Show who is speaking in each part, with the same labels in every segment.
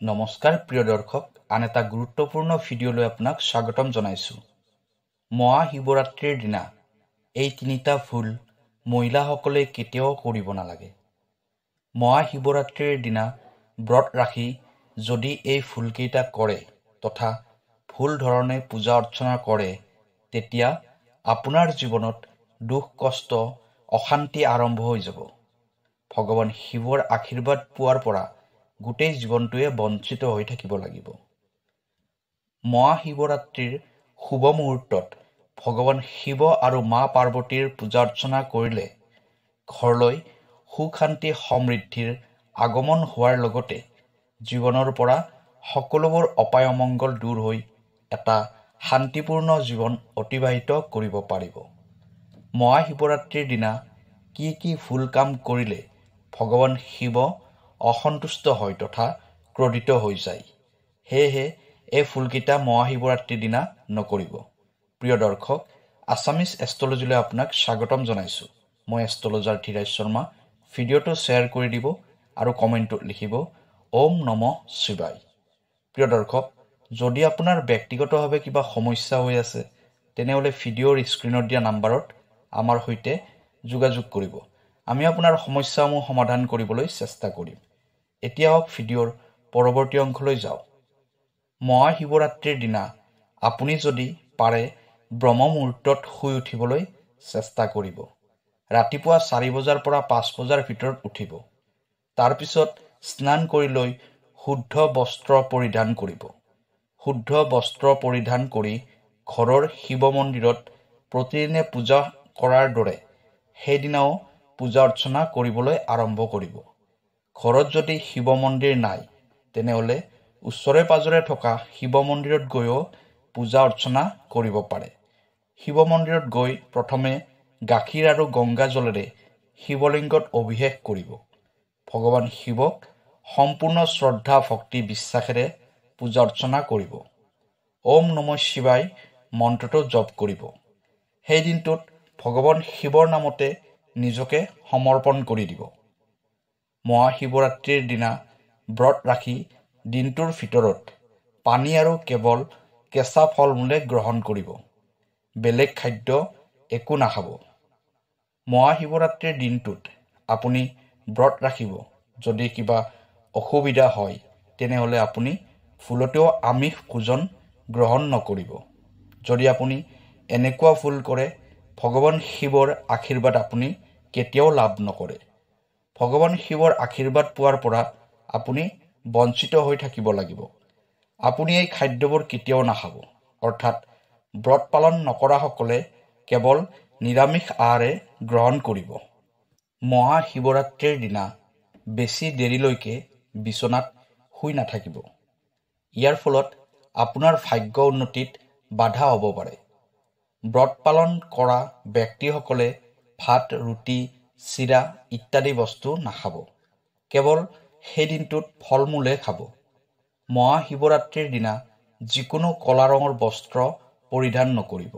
Speaker 1: নমস্কাৰ প্ৰিয় দৰ্শক, আন এটা গুৰুত্বপূৰ্ণ ভিডিঅ'লৈ আপোনাক স্বাগতম জনাইছোঁ। মহাশিৱৰাত্ৰিৰ দিনা এই তিনিটা ভুল মহিলাসকলে কেতিয়াও কৰিব নালাগে। মহাশিৱৰাত্ৰিৰ দিনা ব্ৰত ৰাখি যদি এই ভুলকেইটা কৰে তথা ভুল ধৰণে পূজা অৰ্চনা কৰে, তেতিয়া আপোনাৰ জীৱনত দুখ কষ্ট অশান্তি আৰম্ভ হৈ যাব। ভগৱান শিৱৰ আশীৰ্বাদ পোৱাৰ পৰা গোটেই জীৱনটোৱে বঞ্চিত হৈ থাকিব লাগিব। মহাশিৱৰাত্ৰিৰ শুভ মুহূৰ্তত ভগৱান শিৱ আৰু মা পাৰ্বতীৰ পূজা অৰ্চনা কৰিলে ঘৰলৈ সুখ শান্তি সমৃদ্ধিৰ আগমন হোৱাৰ লগতে জীৱনৰ পৰা সকলোবোৰ অপায় অমংগল দূৰ হৈ এটা শান্তিপূৰ্ণ জীৱন অতিবাহিত কৰিব পাৰিব। মহাশিৱৰাত্ৰিৰ দিনা কি ভুল কাম কৰিলে ভগৱান শিৱ অসন্তুষ্ট হয় তথা ক্ৰোধিত হৈ যায়, সেয়েহে এই ভুলকেইটা মহাশিৱৰাত্ৰিৰ দিনা নকৰিব। প্ৰিয় দৰ্শক, আছামিজ এষ্ট্ৰলজীলৈ আপোনাক স্বাগতম জনাইছোঁ। মই এষ্ট্ৰলজাৰ ধীৰাজ শৰ্মা। ভিডিঅ'টো শ্বেয়াৰ কৰি দিব আৰু কমেণ্টত লিখিব ওম নমঃ শিৱায়। প্ৰিয় দৰ্শক, যদি আপোনাৰ ব্যক্তিগতভাৱে কিবা সমস্যা হৈ আছে তেনেহ'লে ভিডিঅ'ৰ স্ক্ৰীণত দিয়া নাম্বাৰত আমাৰ সৈতে যোগাযোগ কৰিব। আমি আপোনাৰ সমস্যাসমূহ সমাধান কৰিবলৈ চেষ্টা কৰিম। এতিয়া ভিডিঅ'ৰ পৰৱৰ্তী অংশলৈ যাওঁ। মহাশিৱৰাত্ৰিৰ দিনা আপুনি যদি পাৰে ব্ৰহ্ম মুহূৰ্তত শুই উঠিবলৈ চেষ্টা কৰিব। ৰাতিপুৱা 4 বজাৰ পৰা 5 বজাৰ ভিতৰত উঠিব। তাৰপিছত স্নান কৰি লৈ শুদ্ধ বস্ত্ৰ পৰিধান কৰিব। শুদ্ধ বস্ত্ৰ পৰিধান কৰি ঘৰৰ শিৱ মন্দিৰত প্ৰতিদিনে পূজা কৰাৰ দৰে সেইদিনাও পূজা অৰ্চনা কৰিবলৈ আৰম্ভ কৰিব। ঘৰত যদি শিৱ মন্দিৰ নাই তেনেহ'লে ওচৰে পাজৰে থকা শিৱ মন্দিৰত গৈও পূজা অৰ্চনা কৰিব পাৰে। শিৱ মন্দিৰত গৈ প্ৰথমে গাখীৰ আৰু গংগা জলেৰে শিৱলিংগত অভিষেক কৰিব। ভগৱান শিৱক সম্পূৰ্ণ শ্ৰদ্ধা ভক্তি বিশ্বাসেৰে পূজা অৰ্চনা কৰিব। ওম নমঃ শিৱায় মন্ত্ৰটো জপ কৰিব। সেই দিনটোত ভগৱান শিৱৰ নামতে নিজকে সমৰ্পণ কৰি দিব। মহাশিৱৰাত্ৰিৰ দিনা ব্ৰত ৰাখি দিনটোৰ ভিতৰত পানী আৰু কেৱল কেঁচা ফল মূলে গ্ৰহণ কৰিব। বেলেগ খাদ্য একো নাখাব। মহাশিৱৰাত্ৰিৰ দিনটোত আপুনি ব্ৰত ৰাখিব। যদি কিবা অসুবিধা হয় তেনেহ'লে আপুনি ভুলতেও আমিষ ভোজন গ্ৰহণ নকৰিব। যদি আপুনি এনেকুৱা ভুল কৰে, ভগৱান শিৱৰ আশীৰ্বাদ আপুনি কেতিয়াও লাভ নকৰে। ভগৱান শিৱৰ আশীৰ্বাদ পোৱাৰ পৰা আপুনি বঞ্চিত হৈ থাকিব লাগিব। আপুনি এই খাদ্যবোৰ কেতিয়াও নাখাব। অৰ্থাৎ ব্ৰত পালন নকৰাসকলে কেৱল নিৰামিষ আহাৰে গ্ৰহণ কৰিব। মহাশিৱৰাত্ৰিৰ দিনা বেছি দেৰিলৈকে বিচনাত শুই নাথাকিব। ইয়াৰ ফলত আপোনাৰ ভাগ্য উন্নতিত বাধা হ'ব পাৰে। ব্ৰত পালন কৰা ব্যক্তিসকলে ভাত, ৰুটি, চিৰা ইত্যাদি বস্তু নাখাব। কেৱল সেই দিনটোত ফল মূলহে খাব। মহাশিৱৰাত্ৰিৰ দিনা যিকোনো ক'লা ৰঙৰ বস্ত্ৰ পৰিধান নকৰিব।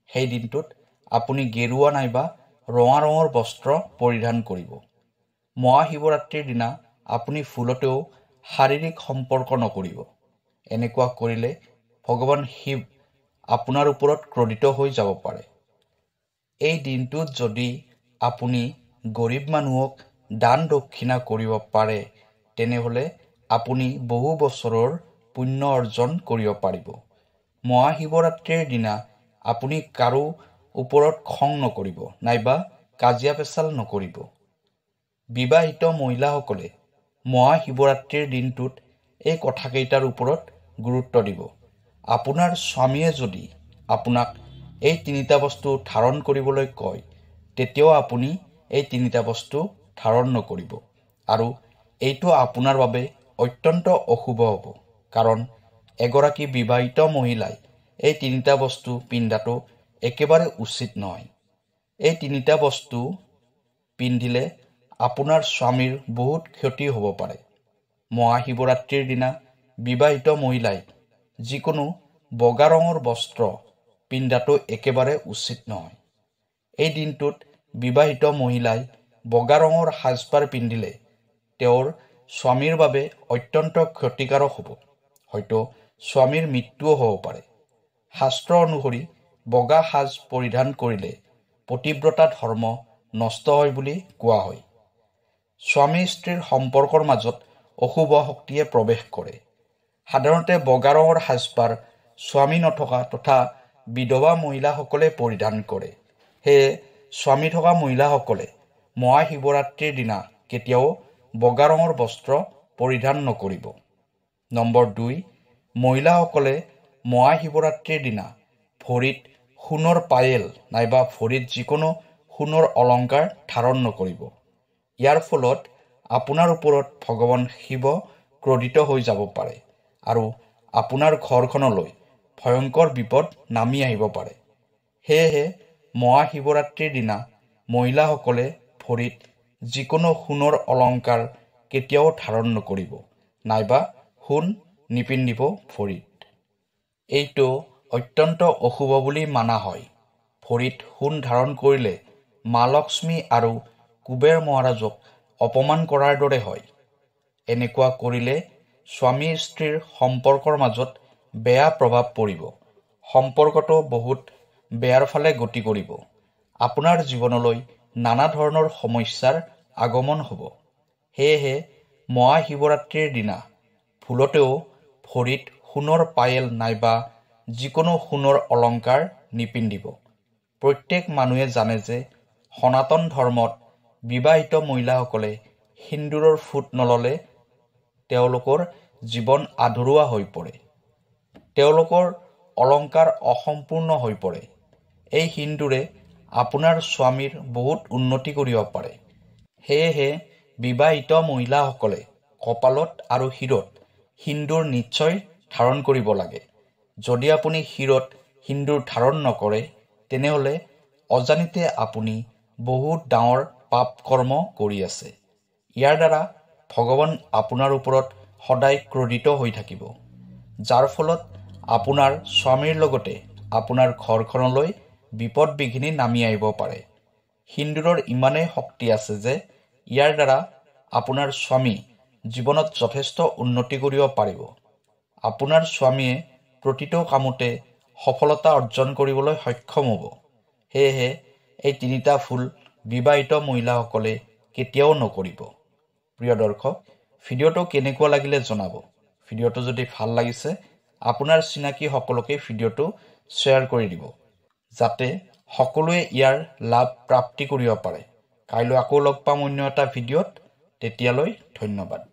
Speaker 1: সেই দিনটোত আপুনি গেৰুৱা নাইবা ৰঙা ৰঙৰ বস্ত্ৰ পৰিধান কৰিব। মহাশিৱৰাত্ৰিৰ দিনা আপুনি ভুলতেও শাৰীৰিক সম্পৰ্ক নকৰিব। এনেকুৱা কৰিলে ভগৱান শিৱ আপোনাৰ ওপৰত ক্ৰোধিত হৈ যাব পাৰে। এই দিনটোত যদি আপুনি গৰীব মানুহক দান দক্ষিণা কৰিব পাৰে তেনেহ'লে আপুনি বহু বছৰৰ পুণ্য অৰ্জন কৰিব পাৰিব। মহাশিৱৰাত্ৰিৰ দিনা আপুনি কাৰো ওপৰত খং নকৰিব নাইবা কাজিয়া পেচাল নকৰিব। বিবাহিত মহিলাসকলে মহাশিৱৰাত্ৰিৰ দিনটোত এই কথাকেইটাৰ ওপৰত গুৰুত্ব দিব। আপোনাৰ স্বামীয়ে যদি আপোনাক এই তিনিটা বস্তু ধাৰণ কৰিবলৈ কয় তেতিয়াও আপুনি এই তিনিটা বস্তু ধাৰণ নকৰিব আৰু এইটো আপোনাৰ বাবে অত্যন্ত অশুভ হ'ব। কাৰণ এগৰাকী বিবাহিত মহিলাই এই তিনিটা বস্তু পিন্ধাটো একেবাৰে উচিত নহয়। এই তিনিটা বস্তু পিন্ধিলে আপোনাৰ স্বামীৰ বহুত ক্ষতি হ'ব পাৰে। মহাশিৱৰাত্ৰিৰ দিনা বিবাহিত মহিলাই যিকোনো বগা ৰঙৰ বস্ত্ৰ পিন্ধাটো একেবাৰে উচিত নহয়। এই দিনটোত বিবাহিত মহিলাই বগা ৰঙৰ সাজপাৰ পিন্ধিলে তেওঁৰ স্বামীৰ বাবে অত্যন্ত ক্ষতিকাৰক হ'ব। হয়তো স্বামীৰ মৃত্যুও হ'ব পাৰে। শাস্ত্ৰ অনুসৰি বগা সাজ পৰিধান কৰিলে পতিব্ৰতা ধৰ্ম নষ্ট হয় বুলি কোৱা হয়। স্বামী স্ত্ৰীৰ সম্পৰ্কৰ মাজত অশুভ শক্তিয়ে প্ৰৱেশ কৰে। সাধাৰণতে বগা ৰঙৰ সাজপাৰ স্বামী নথকা তথা বিধৱা মহিলাসকলে পৰিধান কৰে। সেয়ে স্বামী থকা মহিলাসকলে মহাশিৱৰাত্ৰিৰ দিনা কেতিয়াও বগা ৰঙৰ বস্ত্ৰ পৰিধান নকৰিব। নম্বৰ 2, মহিলাসকলে মহাশিৱৰাত্ৰিৰ দিনা ভৰিত সোণৰ পায়েল নাইবা ভৰিত যিকোনো সোণৰ অলংকাৰ ধাৰণ নকৰিব। ইয়াৰ ফলত আপোনাৰ ওপৰত ভগৱান শিৱ ক্ৰোধিত হৈ যাব পাৰে আৰু আপোনাৰ ঘৰখনলৈ ভয়ংকৰ বিপদ নামি আহিব পাৰে। সেয়েহে মহাশিৱৰাত্ৰিৰ দিনা মহিলাসকলে ভৰিত যিকোনো সোণৰ অলংকাৰ কেতিয়াও ধাৰণ নকৰিব নাইবা সোণ নিপিন্ধিব ভৰিত। এইটো অত্যন্ত অশুভ বুলি মানা হয়। ভৰিত সোণ ধাৰণ কৰিলে মা লক্ষ্মী আৰু কুবেৰ মহাৰাজক অপমান কৰাৰ দৰে হয়। এনেকুৱা কৰিলে স্বামী স্ত্ৰীৰ সম্পৰ্কৰ মাজত বেয়া প্ৰভাৱ পৰিব। সম্পৰ্কটো বহুত বেয়াৰ ফালে গতি কৰিব। আপোনাৰ জীৱনলৈ নানা ধৰণৰ সমস্যাৰ আগমন হ'ব। সেয়েহে মহাশিৱৰাত্ৰিৰ দিনা ভুলতেও ভৰিত সোণৰ পায়েল নাইবা যিকোনো সোণৰ অলংকাৰ নিপিন্ধিব। প্ৰত্যেক মানুহে জানে যে সনাতন ধৰ্মত বিবাহিত মহিলাসকলে সিন্দুৰৰ ফুট নল'লে তেওঁলোকৰ জীৱন আধৰুৱা হৈ পৰে। তেওঁলোকৰ অলংকাৰ অসম্পূৰ্ণ হৈ পৰে। এই সিন্দুৰে আপোনাৰ স্বামীৰ বহুত উন্নতি কৰিব পাৰে। সেয়েহে বিবাহিত মহিলাসকলে কপালত আৰু শিৰত সিন্দুৰ নিশ্চয় ধাৰণ কৰিব লাগে। যদি আপুনি শিৰত সিন্দুৰ ধাৰণ নকৰে তেনেহ'লে অজানিতে আপুনি বহুত ডাঙৰ পাপ কৰ্ম কৰি আছে। ইয়াৰ দ্বাৰা ভগৱান আপোনাৰ ওপৰত সদায় ক্ৰোধিত হৈ থাকিব, যাৰ ফলত আপোনাৰ স্বামীৰ লগতে আপোনাৰ ঘৰখনলৈ বিপদ বিঘিনি নামি আহিব পাৰে। সিন্দুৰৰ ইমানেই শক্তি আছে যে ইয়াৰ দ্বাৰা আপোনাৰ স্বামী জীৱনত যথেষ্ট উন্নতি কৰিব পাৰিব। আপোনাৰ স্বামীয়ে প্ৰতিটো কামতে সফলতা অৰ্জন কৰিবলৈ সক্ষম হ'ব। সেয়েহে এই 3টা ভুল বিবাহিত মহিলাসকলে কেতিয়াও নকৰিব। প্ৰিয় দৰ্শক, ভিডিঅ'টো কেনেকুৱা লাগিলে জনাব। ভিডিঅ'টো যদি ভাল লাগিছে আপোনাৰ চিনাকি সকলোকে ভিডিঅ'টো শ্বেয়াৰ কৰি দিব, যাতে সকলোৱে ইয়াৰ লাভ প্ৰাপ্তি কৰিব পাৰে। কাইলৈ আকৌ লগ পাম অন্য এটা ভিডিঅ'ত। তেতিয়ালৈ ধন্যবাদ।